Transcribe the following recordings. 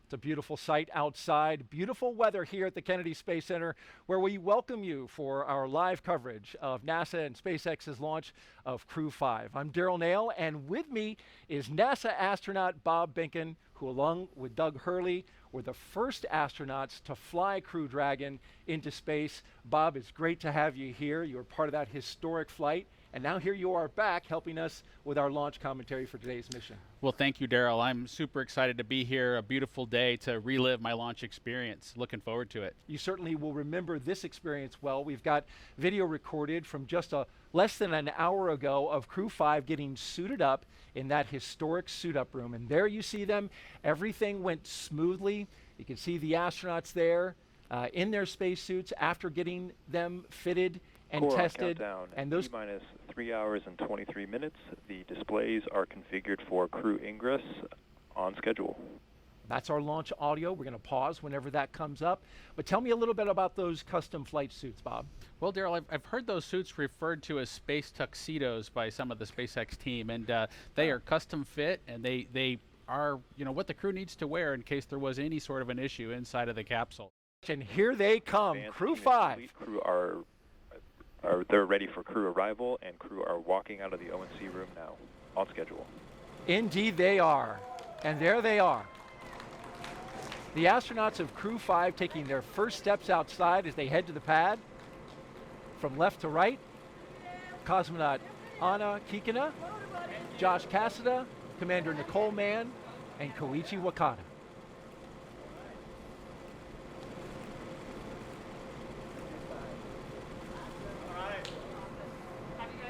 It's a beautiful sight outside, beautiful weather here at the Kennedy Space Center, where we welcome you for our live coverage of NASA and SpaceX's launch of Crew-5. I'm Daryl Nail, and with me is NASA astronaut Bob Behnken, who along with Doug Hurley were the first astronauts to fly Crew Dragon into space. Bob, it's great to have you here. You were part of that historic flight, and now here you are back helping us with our launch commentary for today's mission. Well, thank you, Daryl. I'm super excited to be here. A beautiful day to relive my launch experience. Looking forward to it. You certainly will remember this experience well. We've got video recorded from just less than an hour ago of Crew-5 getting suited up in that historic suit-up room. And there you see them. Everything went smoothly. You can see the astronauts there in their spacesuits after getting them fitted and Core tested. Countdown, and those T-minus 3 hours and 23 minutes. The displays are configured for crew ingress on schedule. That's our launch audio. We're going to pause whenever that comes up. But tell me a little bit about those custom flight suits, Bob. Well, Daryl, I've heard those suits referred to as space tuxedos by some of the SpaceX team, and they are custom fit, and they are, you know, what the crew needs to wear in case there was any sort of an issue inside of the capsule. And here they come, Crew-5. Crew they're ready for crew arrival, and crew are walking out of the O&C room now, on schedule. Indeed they are. And there they are. The astronauts of Crew-5 taking their first steps outside as they head to the pad. From left to right, cosmonaut Anna Kikina, Josh Cassada, Commander Nicole Mann, and Koichi Wakata.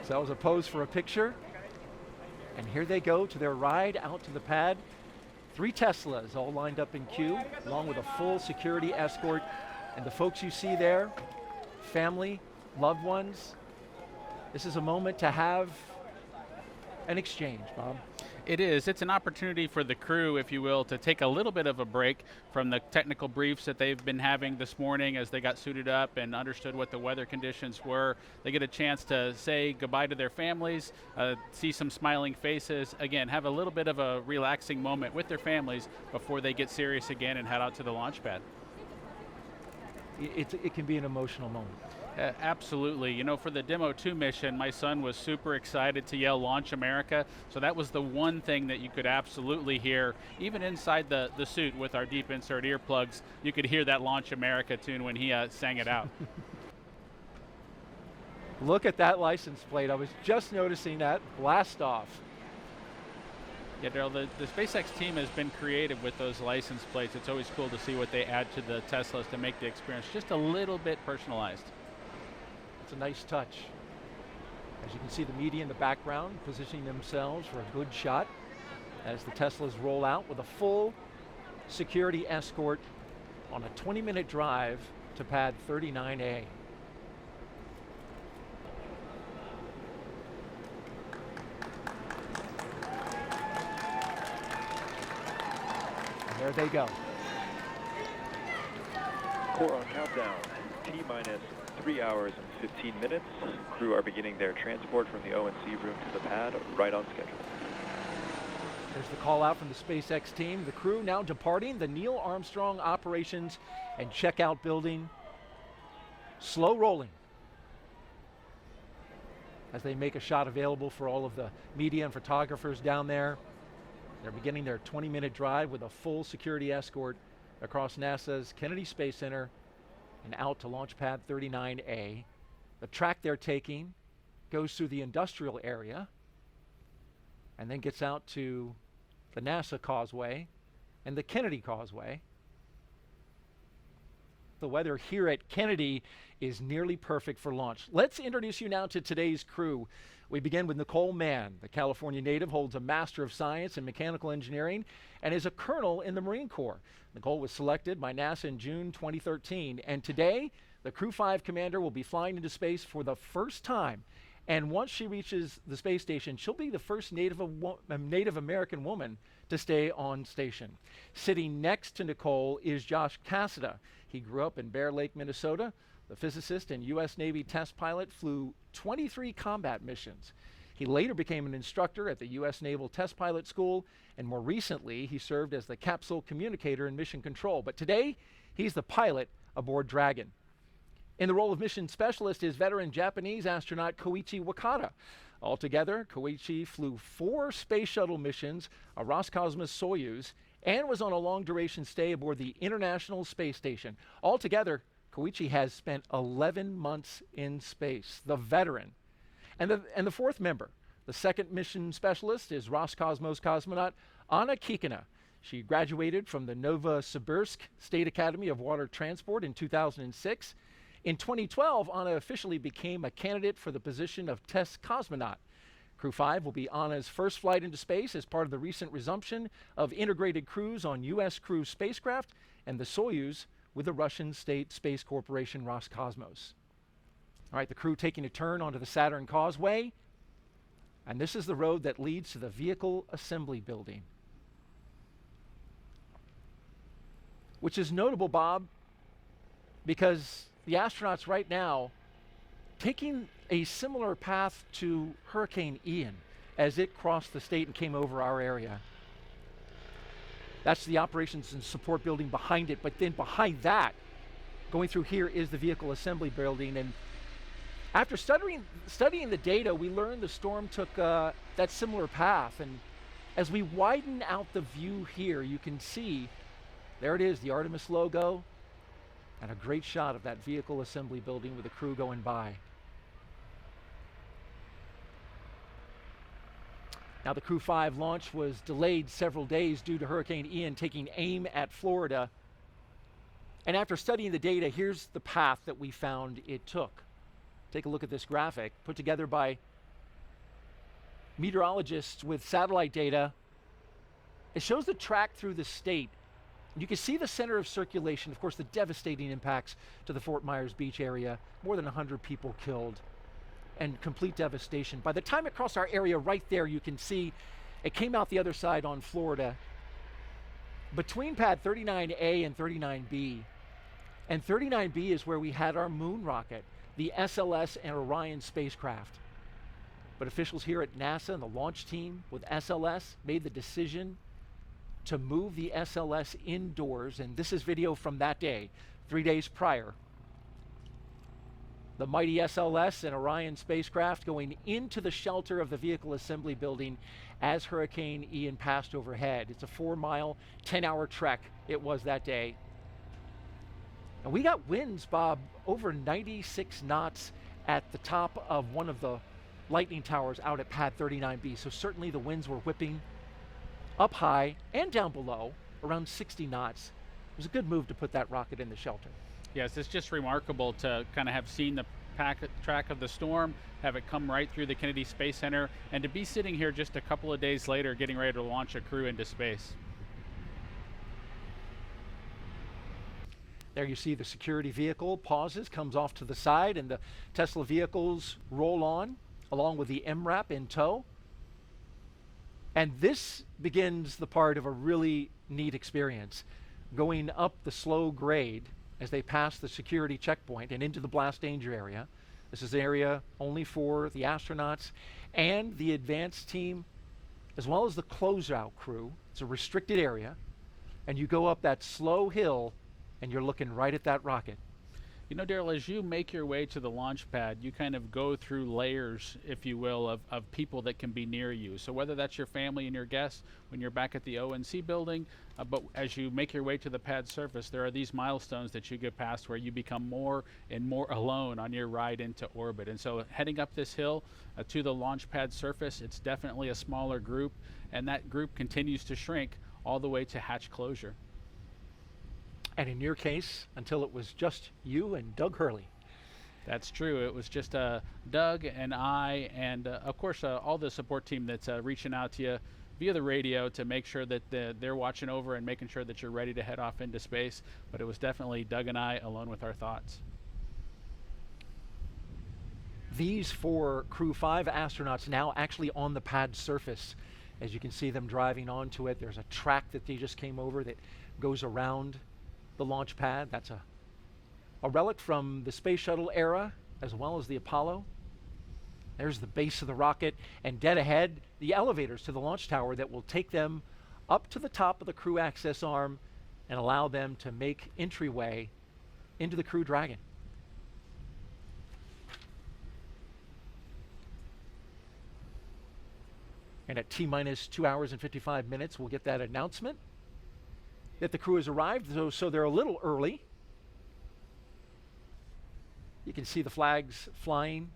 So that was a pose for a picture. And here they go to their ride out to the pad. 3 Teslas all lined up in queue, along with a full security escort. And the folks you see there, family, loved ones. This is a moment to have an exchange, Bob. It is. It's an opportunity for the crew, if you will, to take a little bit of a break from the technical briefs that they've been having this morning as they got suited up and understood what the weather conditions were. They get a chance to say goodbye to their families, see some smiling faces, again, have a little bit of a relaxing moment with their families before they get serious again and head out to the launch pad. It can be an emotional moment. Absolutely. You know, for the Demo 2 mission, my son was super excited to yell Launch America. So that was the one thing that you could absolutely hear. Even inside the suit with our deep insert earplugs, you could hear that Launch America tune when he sang it out. Look at that license plate. I was just noticing that. Blast off. Yeah, Daryl, the SpaceX team has been creative with those license plates. It's always cool to see what they add to the Teslas to make the experience just a little bit personalized. It's a nice touch. As you can see, the media in the background positioning themselves for a good shot as the Teslas roll out with a full security escort on a 20-minute drive to pad 39A. And there they go. Core on countdown, T-minus 3 hours and 15 minutes. Crew are beginning their transport from the O&C room to the pad, right on schedule. There's the call out from the SpaceX team. The crew now departing the Neil Armstrong Operations and Checkout Building. Slow rolling as they make a shot available for all of the media and photographers down there. They're beginning their 20-minute drive with a full security escort across NASA's Kennedy Space Center and out to launch pad 39A. The track they're taking goes through the industrial area and then gets out to the NASA Causeway and the Kennedy Causeway. The weather here at Kennedy is nearly perfect for launch. Let's introduce you now to today's crew. We begin with Nicole Mann. The California native holds a Master of Science in Mechanical Engineering and is a colonel in the Marine Corps. Nicole was selected by NASA in June 2013, and today the Crew-5 commander will be flying into space for the first time. And once she reaches the space station, she'll be the first Native American woman to stay on station. Sitting next to Nicole is Josh Cassada. He grew up in Bear Lake, Minnesota. The physicist and U.S. Navy test pilot flew 23 combat missions. He later became an instructor at the U.S. Naval Test Pilot School, and more recently, he served as the capsule communicator in mission control. But today, he's the pilot aboard Dragon. In the role of mission specialist is veteran Japanese astronaut Koichi Wakata. Altogether, Koichi flew 4 space shuttle missions, a Roscosmos Soyuz, and was on a long-duration stay aboard the International Space Station. Altogether, Koichi has spent 11 months in space, the veteran. And the fourth member, the second mission specialist, is Roscosmos cosmonaut Anna Kikina. She graduated from the Novosibirsk State Academy of Water Transport in 2006. In 2012, Anna officially became a candidate for the position of test cosmonaut. Crew-5 will be Anna's first flight into space as part of the recent resumption of integrated crews on U.S. Crew spacecraft and the Soyuz with the Russian state space corporation Roscosmos. All right, the crew taking a turn onto the Saturn Causeway, and this is the road that leads to the Vehicle Assembly Building. Which is notable, Bob, because the astronauts right now taking a similar path to Hurricane Ian as it crossed the state and came over our area. That's the operations and support building behind it, but then behind that, going through here, is the Vehicle Assembly Building. And after studying the data, we learned the storm took that similar path. And as we widen out the view here, you can see, there it is, the Artemis logo, and a great shot of that Vehicle Assembly Building with the crew going by. Now, the Crew-5 launch was delayed several days due to Hurricane Ian taking aim at Florida. And after studying the data, here's the path that we found it took. Take a look at this graphic put together by meteorologists with satellite data. It shows the track through the state. You can see the center of circulation, of course, the devastating impacts to the Fort Myers Beach area, more than 100 people killed, and complete devastation. By the time it crossed our area right there, you can see it came out the other side on Florida. Between pad 39A and 39B, and 39B is where we had our moon rocket, the SLS and Orion spacecraft. But officials here at NASA and the launch team with SLS made the decision to move the SLS indoors, and this is video from that day, 3 days prior. The mighty SLS and Orion spacecraft going into the shelter of the Vehicle Assembly Building as Hurricane Ian passed overhead. It's a 4-mile, 10-hour trek it was that day. And we got winds, Bob, over 96 knots at the top of one of the lightning towers out at pad 39B. So certainly the winds were whipping up high and down below, around 60 knots. It was a good move to put that rocket in the shelter. Yes, it's just remarkable to kind of have seen the track of the storm, have it come right through the Kennedy Space Center, and to be sitting here just a couple of days later getting ready to launch a crew into space. There you see the security vehicle pauses, comes off to the side, and the Tesla vehicles roll on, along with the MRAP in tow. And this begins the part of a really neat experience. Going up the slow grade as they pass the security checkpoint and into the blast danger area. This is the area only for the astronauts and the advanced team, as well as the closeout crew. It's a restricted area. And you go up that slow hill and you're looking right at that rocket. You know, Daryl, as you make your way to the launch pad, you kind of go through layers, if you will, of people that can be near you. So whether that's your family and your guests when you're back at the ONC building, but as you make your way to the pad surface, there are these milestones that you get past where you become more and more alone on your ride into orbit. And so heading up this hill to the launch pad surface, it's definitely a smaller group, and that group continues to shrink all the way to hatch closure. And in your case, until it was just you and Doug Hurley. That's true. It was just Doug and I, and of course all the support team that's reaching out to you via the radio to make sure that they're watching over and making sure that you're ready to head off into space. But it was definitely Doug and I alone with our thoughts. These 4 Crew-5 astronauts now actually on the pad surface. As you can see them driving onto it, there's a track that they just came over that goes around the launch pad. That's a relic from the space shuttle era as well as the Apollo. There's the base of the rocket, and dead ahead, the elevators to the launch tower that will take them up to the top of the crew access arm and allow them to make entryway into the Crew Dragon. And at T-minus 2 hours and 55 minutes, we'll get that announcement that the crew has arrived, so they're a little early. You can see the flags flying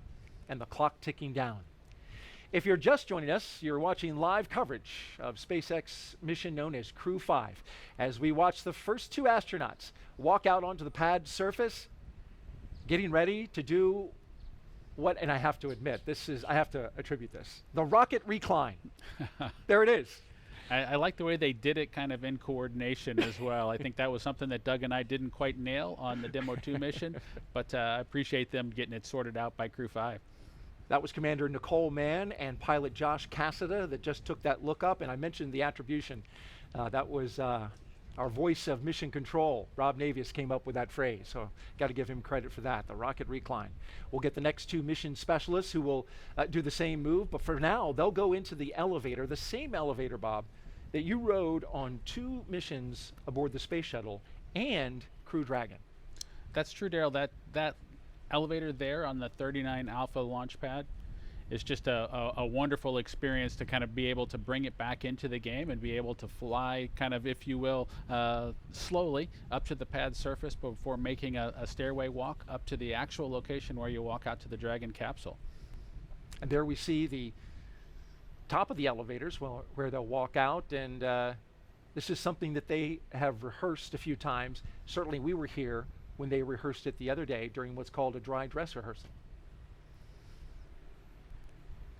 and the clock ticking down. If you're just joining us, you're watching live coverage of SpaceX mission known as Crew-5 as we watch the first 2 astronauts walk out onto the pad surface, getting ready to do what, and I have to admit, I have to attribute this, the rocket recline. There it is. I like the way they did it kind of in coordination as well. I think that was something that Doug and I didn't quite nail on the Demo 2 mission, but I appreciate them getting it sorted out by Crew-5. That was Commander Nicole Mann and pilot Josh Cassada that just took that look up, and I mentioned the attribution. That was our voice of mission control. Rob Navius came up with that phrase, so got to give him credit for that, the rocket recline. We'll get the next 2 mission specialists who will do the same move, but for now, they'll go into the elevator, the same elevator, Bob, that you rode on 2 missions aboard the Space Shuttle and Crew Dragon. That's true, Daryl. That elevator there on the 39 Alpha launch pad is just a wonderful experience to kind of be able to bring it back into the game and be able to fly kind of, if you will, slowly up to the pad surface before making a stairway walk up to the actual location where you walk out to the Dragon capsule. And there we see the top of the elevators where they'll walk out, and this is something that they have rehearsed a few times. Certainly we were here when they rehearsed it the other day during what's called a dry dress rehearsal.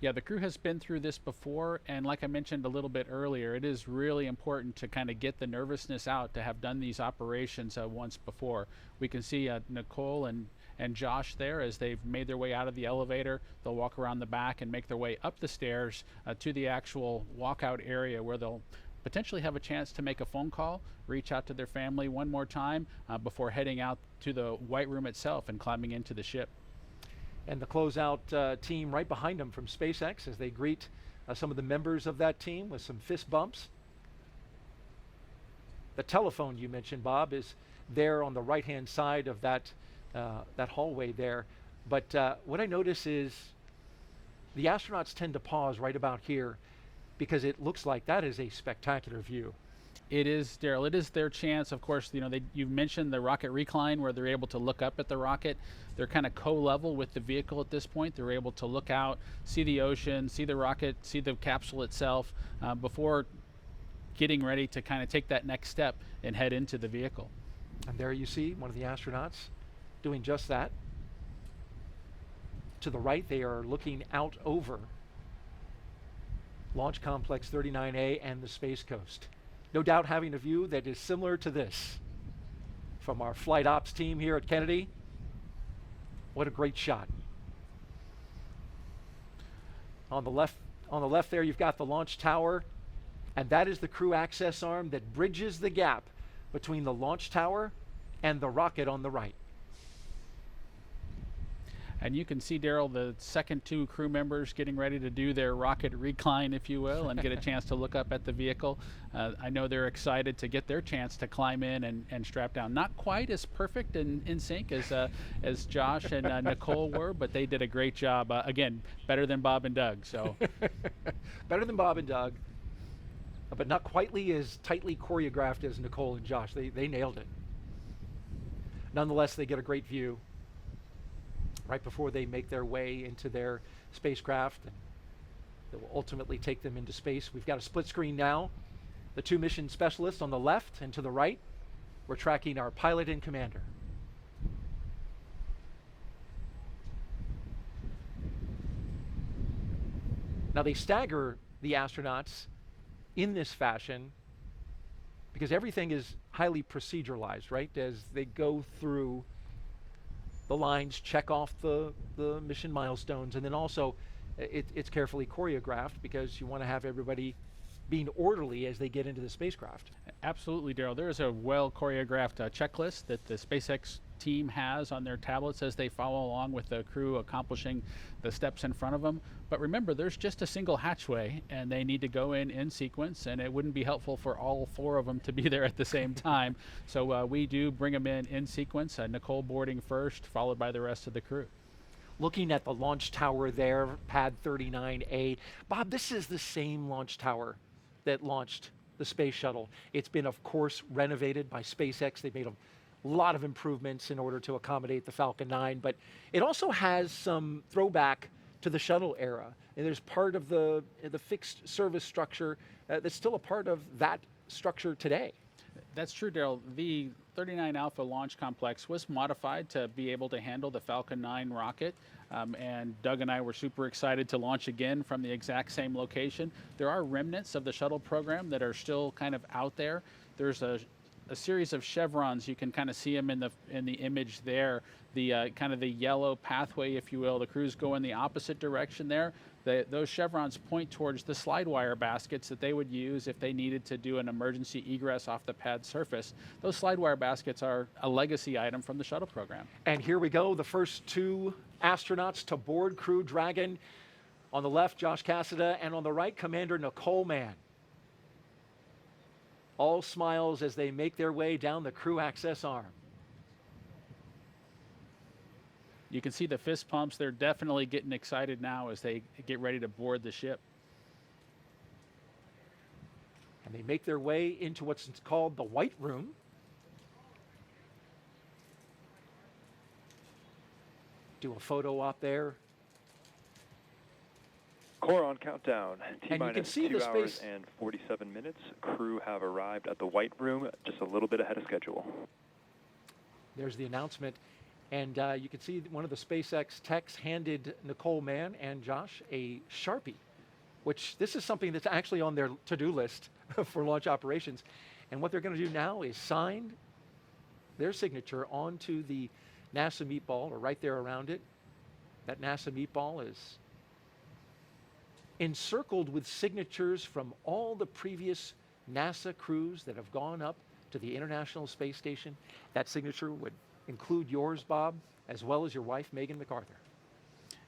Yeah, the crew has been through this before, and like I mentioned a little bit earlier, it is really important to kind of get the nervousness out, to have done these operations once before. We can see Nicole and Josh there as they've made their way out of the elevator. They'll walk around the back and make their way up the stairs to the actual walkout area where they'll potentially have a chance to make a phone call, reach out to their family one more time before heading out to the White Room itself and climbing into the ship. And the closeout team right behind them from SpaceX as they greet some of the members of that team with some fist bumps. The telephone you mentioned, Bob, is there on the right-hand side of that hallway there. But what I notice is the astronauts tend to pause right about here because it looks like that is a spectacular view. It is, Daryl. It is their chance. Of course, you know, you mentioned the rocket recline where they're able to look up at the rocket. They're kind of co-level with the vehicle at this point. They're able to look out, see the ocean, see the rocket, see the capsule itself before getting ready to kind of take that next step and head into the vehicle. And there you see one of the astronauts doing just that. To the right, they are looking out over Launch Complex 39A and the Space Coast. No doubt having a view that is similar to this from our flight ops team here at Kennedy. What a great shot. On the left there, you've got the launch tower, and that is the crew access arm that bridges the gap between the launch tower and the rocket on the right. And you can see, Daryl, the second 2 crew members getting ready to do their rocket recline, if you will, and get a chance to look up at the vehicle. I know they're excited to get their chance to climb in and strap down. Not quite as perfect and in sync as Josh and Nicole were, but they did a great job. Again, better than Bob and Doug. So better than Bob and Doug, but not quite as tightly choreographed as Nicole and Josh. They nailed it. Nonetheless, they get a great view right before they make their way into their spacecraft, and that will ultimately take them into space. We've got a split screen now. The 2 mission specialists on the left, and to the right, we're tracking our pilot and commander. Now they stagger the astronauts in this fashion because everything is highly proceduralized, right? As they go through the lines, check off the mission milestones, and then also it's carefully choreographed because you want to have everybody being orderly as they get into the spacecraft. Absolutely, Daryl. There is a well choreographed checklist that the SpaceX team has on their tablets as they follow along with the crew accomplishing the steps in front of them. But remember, there's just a single hatchway, and they need to go in sequence, and it wouldn't be helpful for all 4 of them to be there at the same time. So we do bring them in sequence, Nicole boarding first, followed by the rest of the crew. Looking at the launch tower there, pad 39A. Bob, this is the same launch tower that launched the space shuttle. It's been, of course, renovated by SpaceX. They've made a lot of improvements in order to accommodate the Falcon 9, but it also has some throwback to the shuttle era. And there's part of the fixed service structure that's still a part of that structure today. That's true, Daryl. The 39 Alpha launch complex was modified to be able to handle the Falcon 9 rocket. And Doug and I were super excited to launch again from the exact same location. There are remnants of the shuttle program that are still kind of out there. There's a series of chevrons. You can kind of see them in the image there. The kind of the yellow pathway, if you will. The crews go in the opposite direction there. Those chevrons point towards the slide wire baskets that they would use if they needed to do an emergency egress off the pad surface. Those slide wire baskets are a legacy item from the shuttle program. And here we go, the first 2 astronauts to board Crew Dragon. On the left, Josh Cassada, and on the right, Commander Nicole Mann. All smiles as they make their way down the crew access arm. You can see the fist pumps. They're definitely getting excited now as they get ready to board the ship. And they make their way into what's called the White Room. Do a photo op there. Core on countdown. And you can see 2 the hours space. and 47 minutes. Crew have arrived at the White Room just a little bit ahead of schedule. There's the announcement. And you can see one of the SpaceX techs handed Nicole Mann and Josh a Sharpie, which this is something that's actually on their to-do list for launch operations. And what they're going to do now is sign their signature onto the NASA meatball, or right there around it. That NASA meatball is encircled with signatures from all the previous NASA crews that have gone up to the International Space Station. That signature would include yours, Bob, as well as your wife, Megan MacArthur.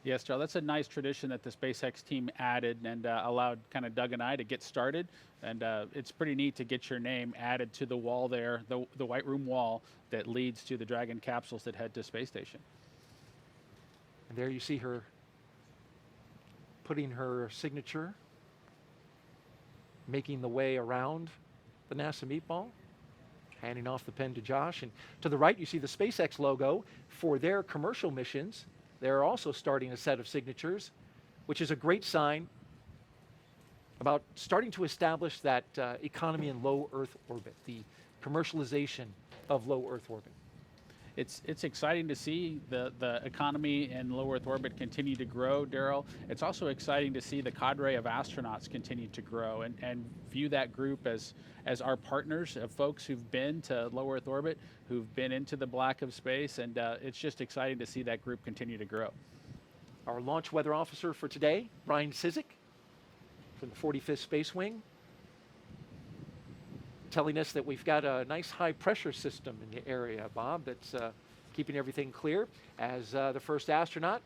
Yes, Joe, that's a nice tradition that the SpaceX team added and allowed kind of Doug and I to get started. And it's pretty neat to get your name added to the wall there, the White Room wall that leads to the Dragon capsules that head to space station. And there you see her putting her signature, making the way around the NASA meatball, handing off the pen to Josh. And to the right, you see the SpaceX logo. For their commercial missions, they're also starting a set of signatures, which is a great sign about starting to establish that economy in low Earth orbit, the commercialization of low Earth orbit. It's exciting to see the economy in low Earth orbit continue to grow, Daryl. It's also exciting to see the cadre of astronauts continue to grow and view that group as our partners of folks who've been to low Earth orbit, who've been into the black of space, and it's just exciting to see that group continue to grow. Our launch weather officer for today, Brian Sizik from the 45th Space Wing, telling us that we've got a nice high pressure system in the area, Bob, that's keeping everything clear as the first astronaut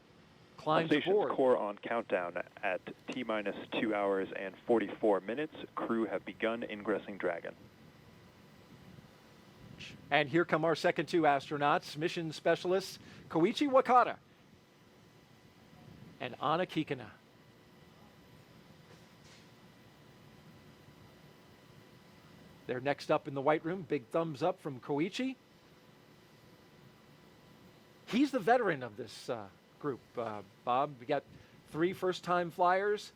climbs Station aboard. Core on countdown at T-minus 2 hours and 44 minutes. Crew have begun ingressing Dragon. And here come our second 2 astronauts, mission specialists Koichi Wakata and Anna Kikina. They're next up in the White Room. Big thumbs up from Koichi. He's the veteran of this group, Bob. We got 3 first-time flyers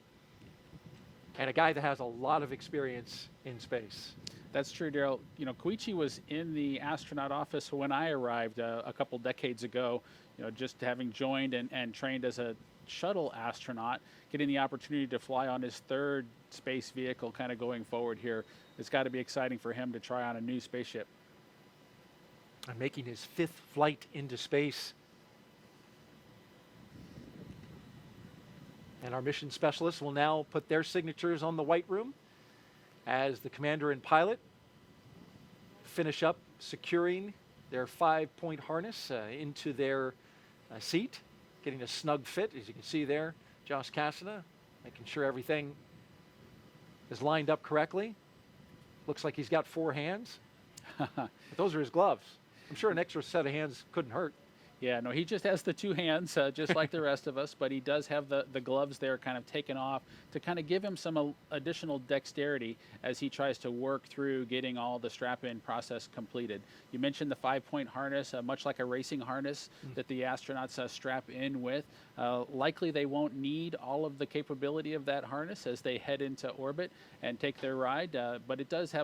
and a guy that has a lot of experience in space. That's true, Daryl. You know, Koichi was in the astronaut office when I arrived a couple decades ago, you know, just having joined and trained as a shuttle astronaut, getting the opportunity to fly on his 3rd space vehicle kind of going forward here. It's got to be exciting for him to try on a new spaceship. And making his 5th flight into space. And our mission specialists will now put their signatures on the White Room as the commander and pilot finish up securing their 5-point harness into their seat, getting a snug fit, as you can see there. Josh Cassada making sure everything is lined up correctly. Looks like he's got 4 hands. But those are his gloves. I'm sure an extra set of hands couldn't hurt. Yeah, no, he just has the 2 hands, just like the rest of us, but he does have the gloves there kind of taken off to kind of give him some additional dexterity as he tries to work through getting all the strap-in process completed. You mentioned the 5-point harness, much like a racing harness that the astronauts strap in with. Likely they won't need all of the capability of that harness as they head into orbit and take their ride, but it does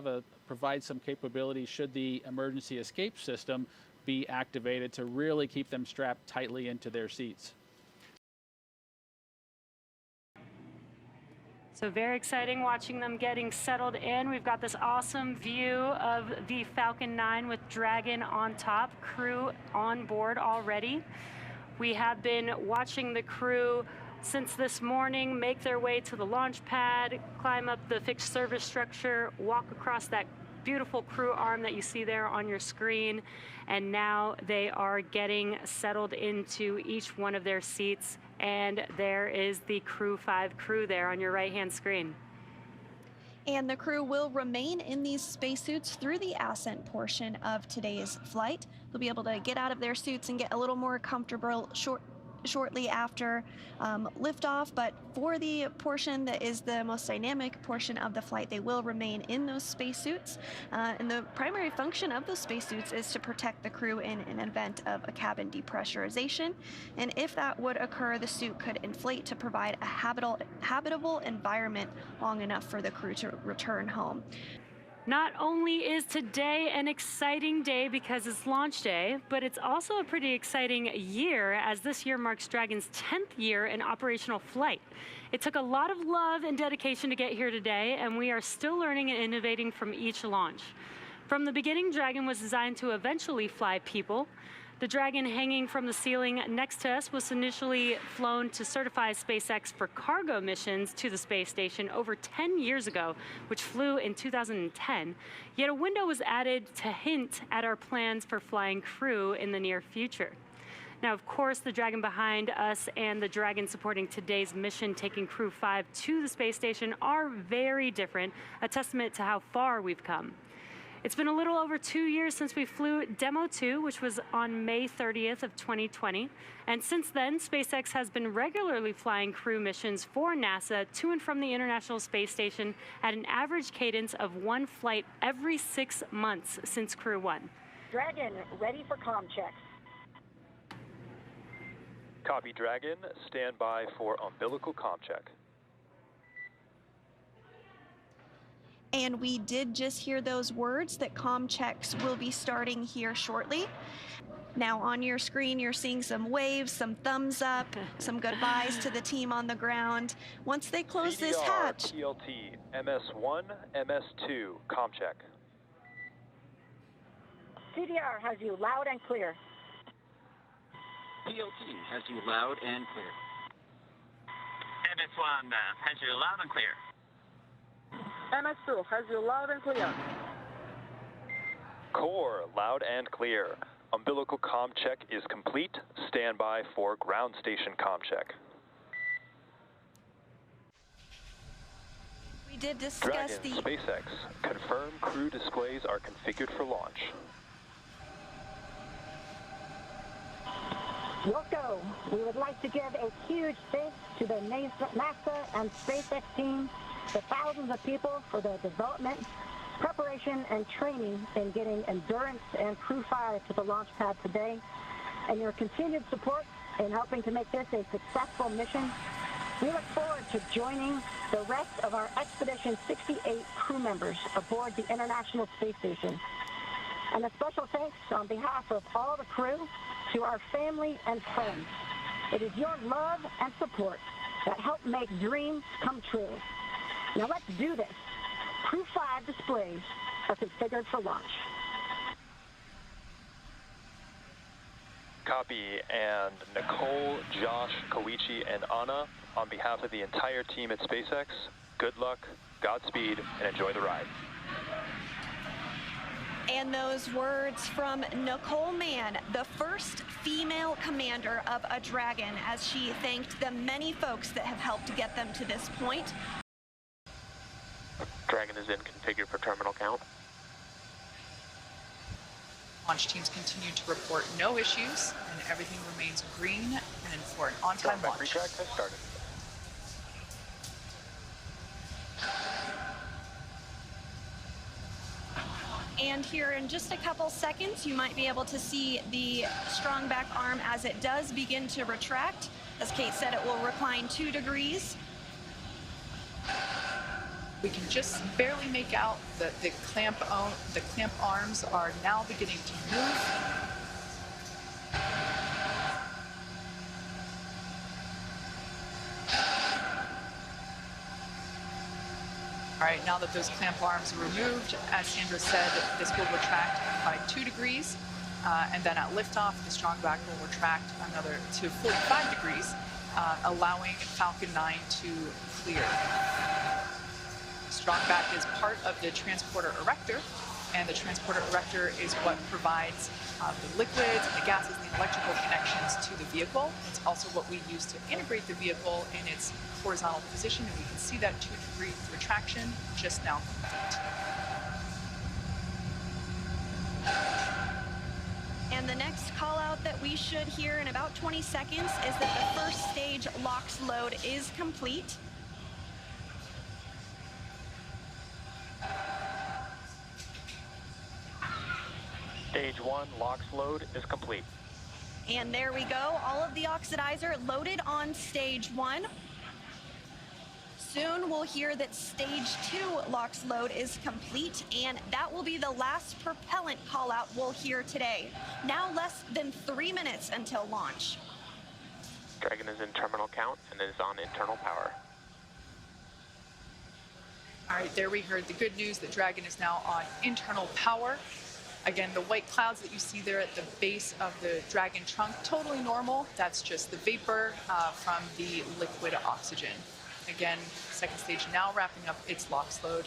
provide some capability should the emergency escape system be activated to really keep them strapped tightly into their seats. So very exciting watching them getting settled in. We've got this awesome view of the Falcon 9 with Dragon on top, crew on board already. We have been watching the crew since this morning make their way to the launch pad, climb up the fixed service structure, walk across that beautiful crew arm that you see there on your screen, and now they are getting settled into each one of their seats, and there is the Crew-5 crew there on your right-hand screen. And the crew will remain in these spacesuits through the ascent portion of today's flight. They'll be able to get out of their suits and get a little more comfortable shortly after liftoff, but for the portion that is the most dynamic portion of the flight, they will remain in those spacesuits. And the primary function of those spacesuits is to protect the crew in an event of a cabin depressurization. And if that would occur, the suit could inflate to provide a habitable environment long enough for the crew to return home. Not only is today an exciting day because it's launch day, but it's also a pretty exciting year, as this year marks Dragon's 10th year in operational flight. It took a lot of love and dedication to get here today, and we are still learning and innovating from each launch. From the beginning, Dragon was designed to eventually fly people. The Dragon hanging from the ceiling next to us was initially flown to certify SpaceX for cargo missions to the space station over 10 years ago, which flew in 2010. Yet a window was added to hint at our plans for flying crew in the near future. Now, of course, the Dragon behind us and the Dragon supporting today's mission, taking Crew-5 to the space station, are very different, a testament to how far we've come. It's been a little over 2 years since we flew Demo 2, which was on May 30th of 2020. And since then, SpaceX has been regularly flying crew missions for NASA to and from the International Space Station at an average cadence of 1 flight every 6 months since Crew-1. Dragon, ready for comm checks. Copy, Dragon. Stand by for umbilical comm check. And we did just hear those words that comm checks will be starting here shortly. Now on your screen, you're seeing some waves, some thumbs up, some goodbyes to the team on the ground. Once they close this hatch. PLT, MS1, MS2, comm check. CDR has you loud and clear. PLT has you loud and clear. MS1 has you loud and clear. MS2 has you loud and clear. Core, loud and clear. Umbilical comm check is complete. Stand by for ground station comm check. We did discuss Dragon, SpaceX. Confirm crew displays are configured for launch. Rosco, we would like to give a huge thanks to the NASA and SpaceX team, the thousands of people for their development, preparation, and training in getting Endurance and Crew-5 to the launch pad today, and your continued support in helping to make this a successful mission. We look forward to joining the rest of our Expedition 68 crew members aboard the International Space Station. And a special thanks on behalf of all the crew to our family and friends. It is your love and support that help make dreams come true. Now let's do this. Crew-5 displays are configured for launch. Copy, and Nicole, Josh, Koichi, and Anna, on behalf of the entire team at SpaceX, good luck, Godspeed, and enjoy the ride. And those words from Nicole Mann, the first female commander of a Dragon, as she thanked the many folks that have helped get them to this point. Dragon is in configure for terminal count. Launch teams continue to report no issues, and everything remains green and for an on-time launch. Retract has started. And here in just a couple seconds, you might be able to see the strong back arm as it does begin to retract. As Kate said, it will recline 2 degrees. We can just barely make out that the clamp arms are now beginning to move. All right, now that those clamp arms are removed, as Sandra said, this will retract by 2 degrees, and then at liftoff, the strong back will retract another to 45 degrees, allowing Falcon 9 to clear. Strong back is part of the transporter erector, and the transporter erector is what provides the liquids, the gases, and the electrical connections to the vehicle. It's also what we use to integrate the vehicle in its horizontal position, and we can see that 2-degree retraction just now complete. And the next call out that we should hear in about 20 seconds is that the first stage LOX load is complete. Stage 1 LOX load is complete. And there we go, all of the oxidizer loaded on stage 1. Soon we'll hear that stage 2 LOX load is complete, and that will be the last propellant call out we'll hear today. Now less than 3 minutes until launch. Dragon is in terminal count and is on internal power. All right, there we heard the good news that Dragon is now on internal power. Again, the white clouds that you see there at the base of the Dragon trunk, totally normal. That's just the vapor from the liquid oxygen. Again, second stage now wrapping up its LOX load.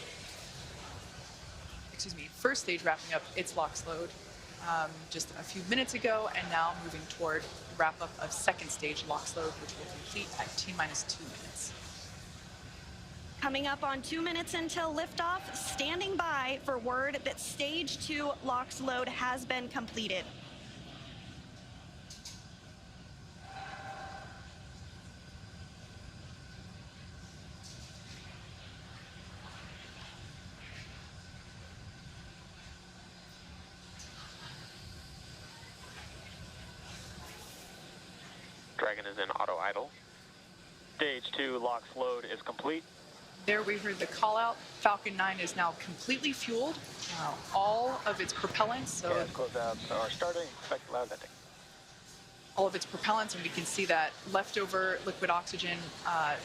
Excuse me, first stage wrapping up its LOX load just a few minutes ago, and now moving toward wrap up of second stage LOX load, which will complete at T-minus 2 minutes. Coming up on 2 minutes until liftoff, standing by for word that stage 2 LOX load has been completed. Dragon is in auto idle. Stage 2 LOX load is complete. There we heard the call out. Falcon 9 is now completely fueled. All of its propellants, so Gas closeouts are starting. Expect loud ending. all of its propellants, and we can see that leftover liquid oxygen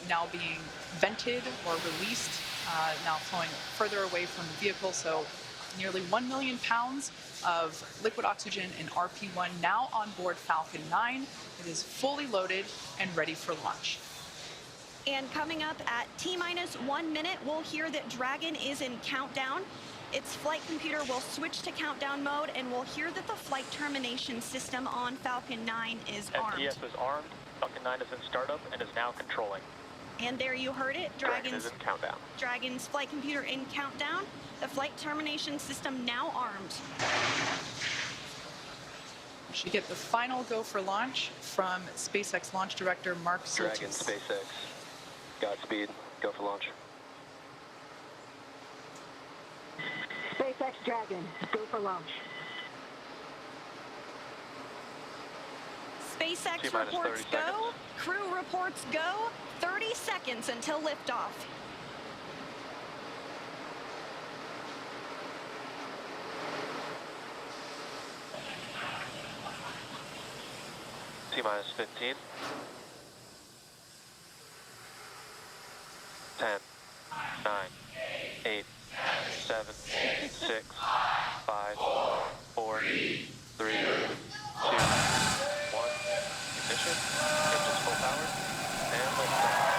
now being vented or released, now flowing further away from the vehicle. So nearly 1 million pounds of liquid oxygen in RP1 now on board Falcon 9. It is fully loaded and ready for launch. And coming up at T-minus 1 minute, we'll hear that Dragon is in countdown. Its flight computer will switch to countdown mode, and we'll hear that the flight termination system on Falcon 9 is armed. FPS is armed. Falcon 9 is in startup and is now controlling. And there you heard it. Dragon is in countdown. Dragon's flight computer in countdown. The flight termination system now armed. We should get the final go for launch from SpaceX Launch Director Mark Dragon, Surtees. SpaceX. Godspeed. Go for launch. SpaceX Dragon, go for launch. SpaceX T-minus reports 30 go. seconds. Crew reports go. 30 seconds until liftoff. T-minus 15. 10, 9, 8, 7, 6, 5, 4, 3, 2, 1. Ignition. Engines full power. And liftoff.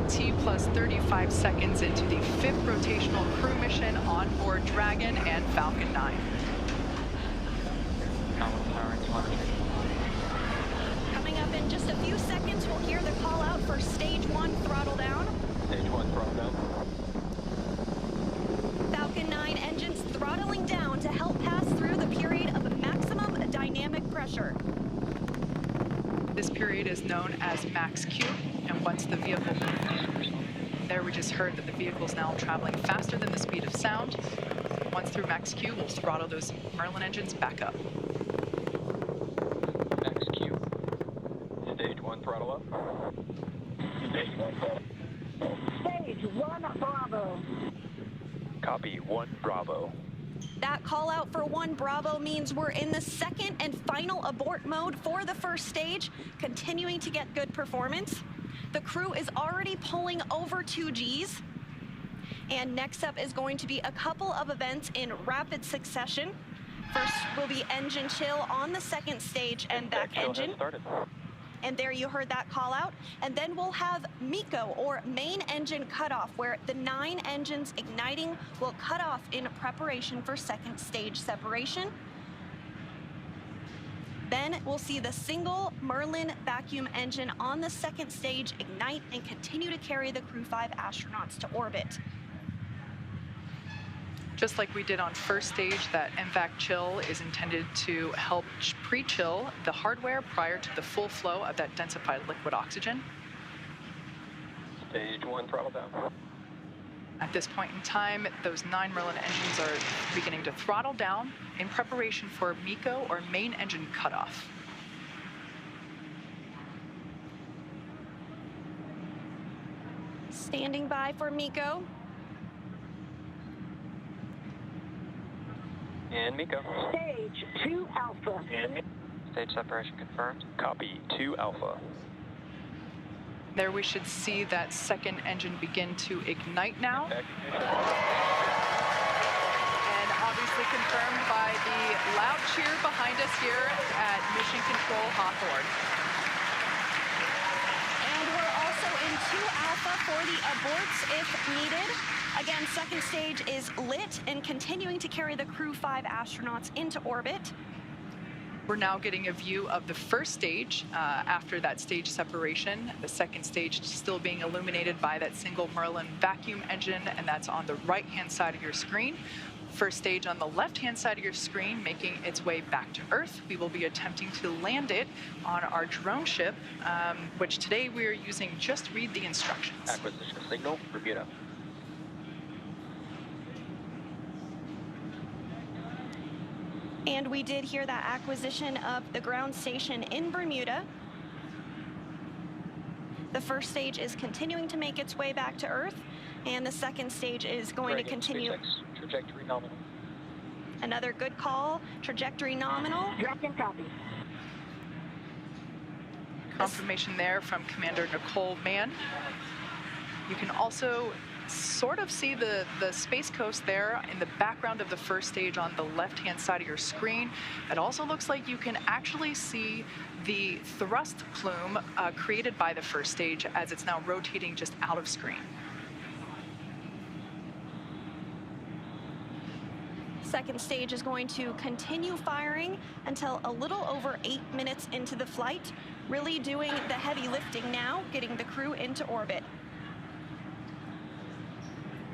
T plus 35 seconds into the 5th rotational crew mission on board Dragon and Falcon 9. Coming up in just a few seconds, we'll hear the call out for stage 1 throttle down. Stage 1 throttle down. Falcon 9 engines throttling down to help pass through the period of maximum dynamic pressure. This period is known as max Q, and once the vehicle, there we just heard that the vehicle is now traveling faster than the speed of sound. Once through max Q, we'll throttle those Merlin engines back up. Max Q. Stage 1 throttle up. Stage 1 throttle. Stage 1 Bravo. Copy, 1 Bravo. That call out for 1 Bravo means we're in the second and final abort mode for the first stage, continuing to get good performance. The crew is already pulling over 2 Gs. And next up is going to be a couple of events in rapid succession. First will be engine chill on the second stage and back engine. And there you heard that call out. And then we'll have MECO, or main engine cutoff, where the 9 engines igniting will cut off in preparation for second stage separation. Then we'll see the single Merlin vacuum engine on the second stage ignite and continue to carry the Crew-5 astronauts to orbit. Just like we did on first stage, that MVAC chill is intended to help pre-chill the hardware prior to the full flow of that densified liquid oxygen. Stage 1 throttle down. At this point in time, those 9 Merlin engines are beginning to throttle down in preparation for MECO, or main engine cutoff. Standing by for MECO. And MECO. Stage 2 Alpha. And stage separation confirmed. Copy, 2 Alpha. There we should see that second engine begin to ignite now. And obviously confirmed by the loud cheer behind us here at Mission Control Hawthorne. And we're also in 2 Alpha for the aborts if needed. Again, second stage is lit and continuing to carry the Crew-5 astronauts into orbit. We're now getting a view of the first stage after that stage separation. The second stage still being illuminated by that single Merlin vacuum engine, and that's on the right-hand side of your screen. First stage on the left-hand side of your screen making its way back to Earth. We will be attempting to land it on our drone ship, which today we are using Just Read the Instructions. Acquisition signal, Bermuda. And we did hear that acquisition of the ground station in Bermuda. The first stage is continuing to make its way back to Earth, and the second stage is going to continue. SpaceX, trajectory nominal. Another good call, trajectory nominal. Dragon copy. Confirmation there from Commander Nicole Mann. You can also sort of see the Space Coast there in the background of the first stage on the left-hand side of your screen. It also looks like you can actually see the thrust plume created by the first stage as it's now rotating just out of screen. Second stage is going to continue firing until a little over 8 minutes into the flight, really doing the heavy lifting now, getting the crew into orbit.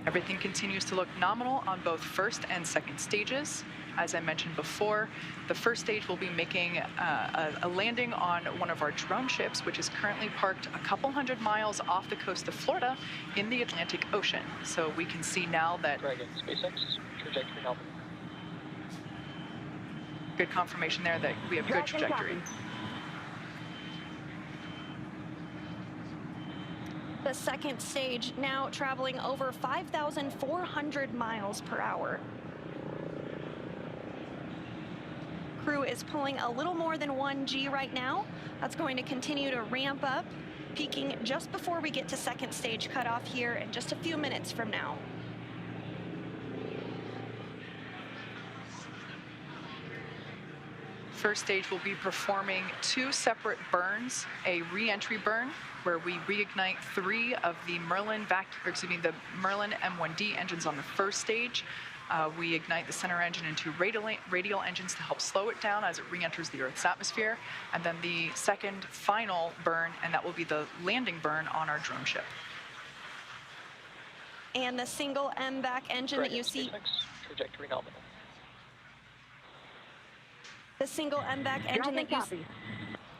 Everything continues to look nominal on both first and second stages. As I mentioned before, the first stage will be making a landing on one of our drone ships, which is currently parked a couple hundred miles off the coast of Florida in the Atlantic Ocean. So we can see now that... Dragon, SpaceX, trajectory nominal. Good confirmation there that we have good trajectory. The second stage now traveling over 5,400 miles per hour. Crew is pulling a little more than 1 G right now. That's going to continue to ramp up, peaking just before we get to second stage cutoff here in just a few minutes from now. First stage will be performing 2 separate burns, a re-entry burn where we reignite 3 of the Merlin the Merlin M1D engines on the first stage. We ignite the center engine into radial engines to help slow it down as it re-enters the Earth's atmosphere. And then the second final burn, and that will be the landing burn on our drone ship. And the single MVAC engine that you see. Trajectory nominal. The single MVAC engine that you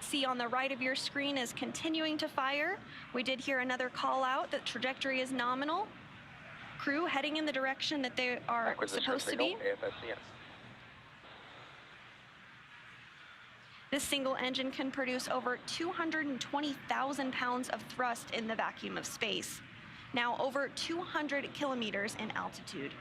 see on the right of your screen is continuing to fire. We did hear another call out that trajectory is nominal. Crew heading in the direction that they are supposed to be. This single engine can produce over 220,000 pounds of thrust in the vacuum of space, now over 200 kilometers in altitude.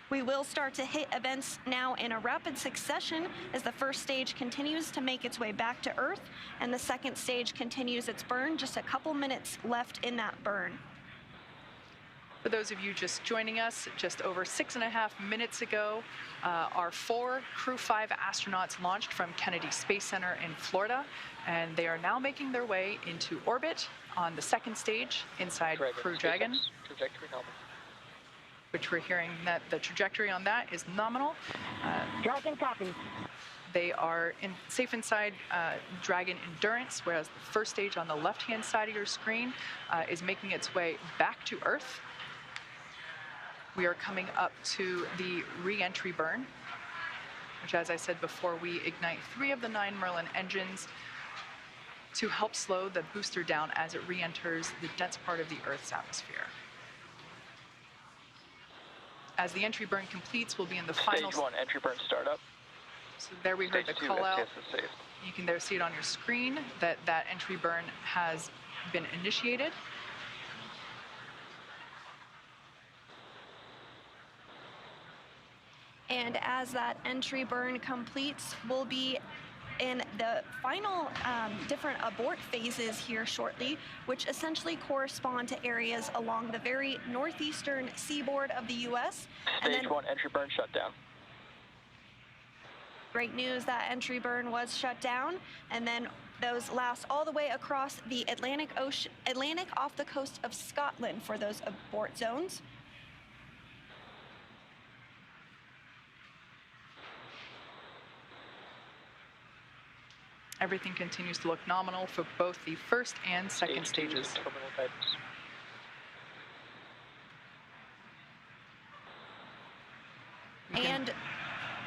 We will start to hit events now in a rapid succession as the first stage continues to make its way back to Earth and the second stage continues its burn. Just a couple minutes left in that burn. For those of you just joining us, just over 6.5 minutes ago, our 4 Crew-5 astronauts launched from Kennedy Space Center in Florida, and they are now making their way into orbit on the second stage inside Crew Dragon. Trajectory nominal. Which we're hearing that the trajectory on that is nominal. Dragon copy. They are safe inside Dragon Endurance, whereas the first stage on the left-hand side of your screen is making its way back to Earth. We are coming up to the re-entry burn, which, as I said before, we ignite 3 of the 9 Merlin engines to help slow the booster down as it re-enters the dense part of the Earth's atmosphere. As the entry burn completes, we'll be in the final... Stage 1, entry burn startup. So there we heard the Stage 2, call out. STS is safe. You can there see it on your screen that that entry burn has been initiated. And as that entry burn completes, we'll be in the final different abort phases here shortly, which essentially correspond to areas along the very northeastern seaboard of the U.S. Stage 1, entry burn shut down. Great news, that entry burn was shut down, and then those last all the way across the Atlantic off the coast of Scotland for those abort zones. Everything continues to look nominal for both the first and second stages. Terminal guidance. And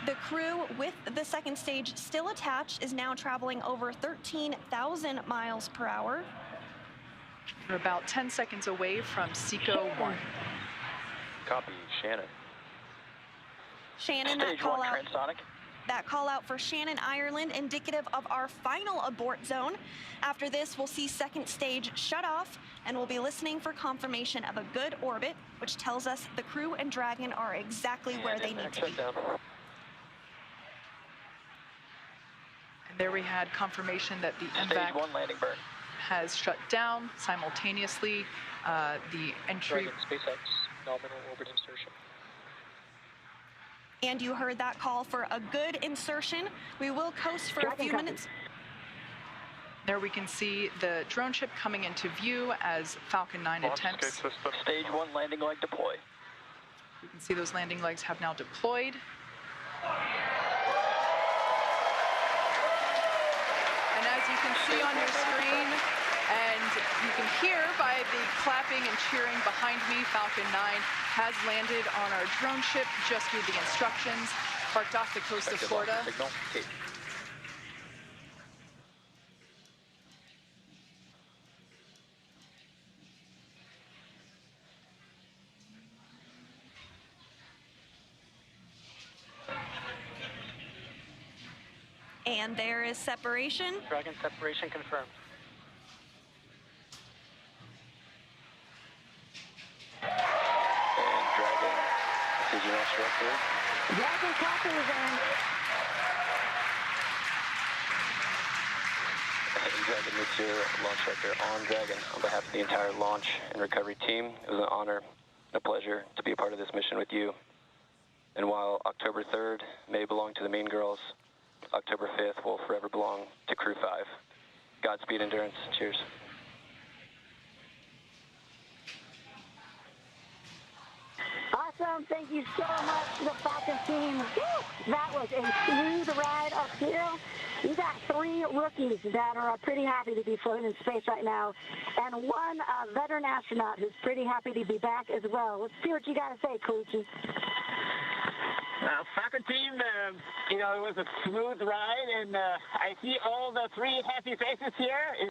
the crew with the second stage still attached is now traveling over 13,000 miles per hour. We're about 10 seconds away from SECO 1. Copy, Shannon. Shannon, Stage 1, transonic. That call out for Shannon, Ireland, indicative of our final abort zone. After this, we'll see second stage shut off, and we'll be listening for confirmation of a good orbit, which tells us the crew and Dragon are exactly where they need to be. And there we had confirmation that the Stage 1 landing burn has shut down simultaneously. The entry... Dragon SpaceX nominal orbit insertion. And you heard that call for a good insertion. We will coast for a few minutes. There we can see the drone ship coming into view as Falcon 9 attempts. Stage 1 landing leg deploy. You can see those landing legs have now deployed. And as you can see on your screen, and you can hear by the clapping and cheering behind me, Falcon 9 has landed on our drone ship, just through the instructions, parked off the coast of Florida. Signal. Okay. And there is separation. Dragon separation confirmed. And Dragon, decision instructor. Dragon copy, then. Dragon, it's your launch director on Dragon. On behalf of the entire launch and recovery team, it was an honor and a pleasure to be a part of this mission with you. And while October 3rd may belong to the Mean Girls, October 5th will forever belong to Crew-5. Godspeed, Endurance. Cheers. Awesome. Thank you so much to the Falcon team. Woo! That was a smooth ride uphill. You got 3 rookies that are pretty happy to be floating in space right now, and one veteran astronaut who's pretty happy to be back as well. Let's see what you got to say, Koichi. Falcon team, it was a smooth ride, and I see all the 3 happy faces here.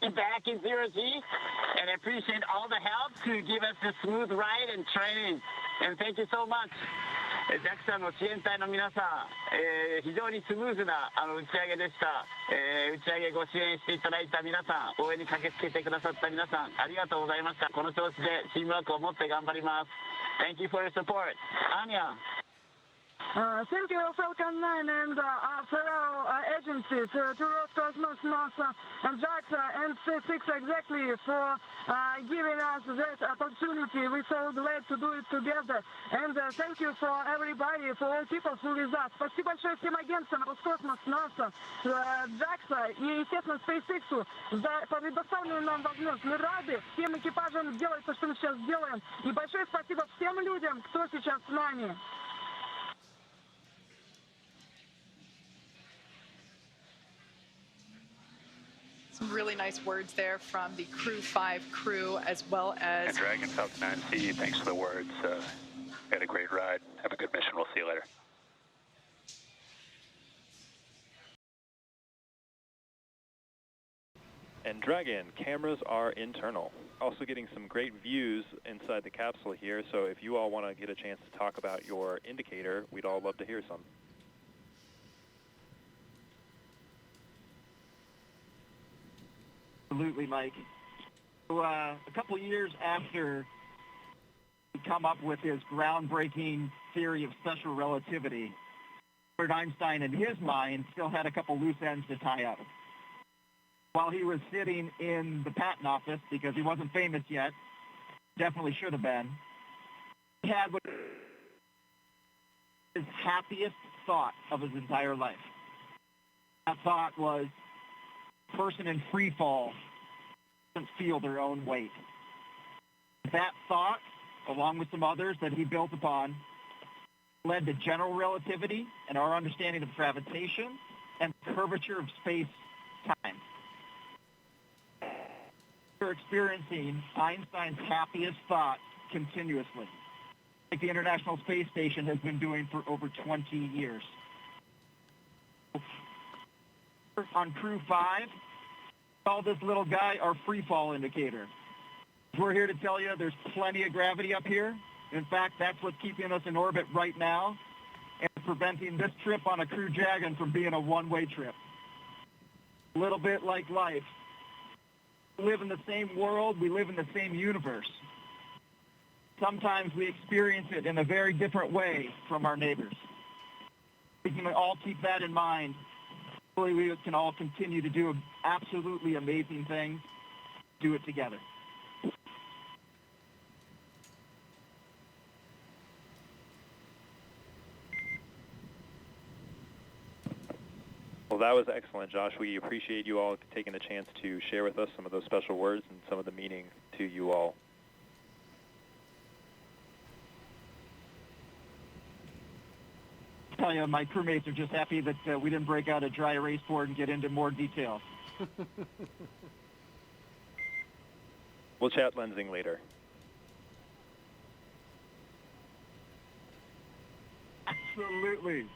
Back in Zero G, and I appreciate all the help to give us the smooth ride and training. And thank you so much. JAXA の支援隊の皆さん、非常にスムーズな打ち上げでした。打ち上げご支援していただいた皆さん、応援に駆けつけてくださった皆さん、ありがとうございました。この調子でチームワークを持って頑張ります。Thank you for your support. Anya. Thank you, Falcon 9 and our fellow agencies, to Roscosmos, NASA, and JAXA, and SpaceX exactly for giving us that opportunity. We're so glad to do it together. And thank you for everybody, for all people who with us. Спасибо большое всем агентствам Roscosmos, NASA, JAXA и, естественно, SpaceX за предоставленную нам возможность. Мы рады всем экипажам делать то, что мы сейчас делаем. И большое спасибо всем людям, кто сейчас с нами. Some really nice words there from the Crew-5 crew, as well as... And Dragon Falcon 9C, thanks for the words. Had a great ride. Have a good mission. We'll see you later. And Dragon, cameras are internal. Also getting some great views inside the capsule here, so if you all want to get a chance to talk about your indicator, we'd all love to hear some. Absolutely, Mike. So, a couple years after he come up with his groundbreaking theory of special relativity, Albert Einstein, in his mind, still had a couple loose ends to tie up. While he was sitting in the patent office, because he wasn't famous yet, definitely should have been, he had what his happiest thought of his entire life. That thought was, person in free fall doesn't feel their own weight. That thought, along with some others that he built upon, led to general relativity and our understanding of gravitation and curvature of space-time. We're experiencing Einstein's happiest thought continuously, like the International Space Station has been doing for over 20 years. On Crew-5, call this little guy our free fall indicator. We're here to tell you there's plenty of gravity up here. In fact, that's what's keeping us in orbit right now and preventing this trip on a Crew Dragon from being a one-way trip. A little bit like life. We live in the same world, we live in the same universe. Sometimes we experience it in a very different way from our neighbors. We can all keep that in mind. Hopefully we can all continue to do absolutely amazing things, do it together. Well, that was excellent, Josh. We appreciate you all taking the chance to share with us some of those special words and some of the meaning to you all. I tell you, my crewmates are just happy that we didn't break out a dry erase board and get into more details. We'll chat lensing later. Absolutely.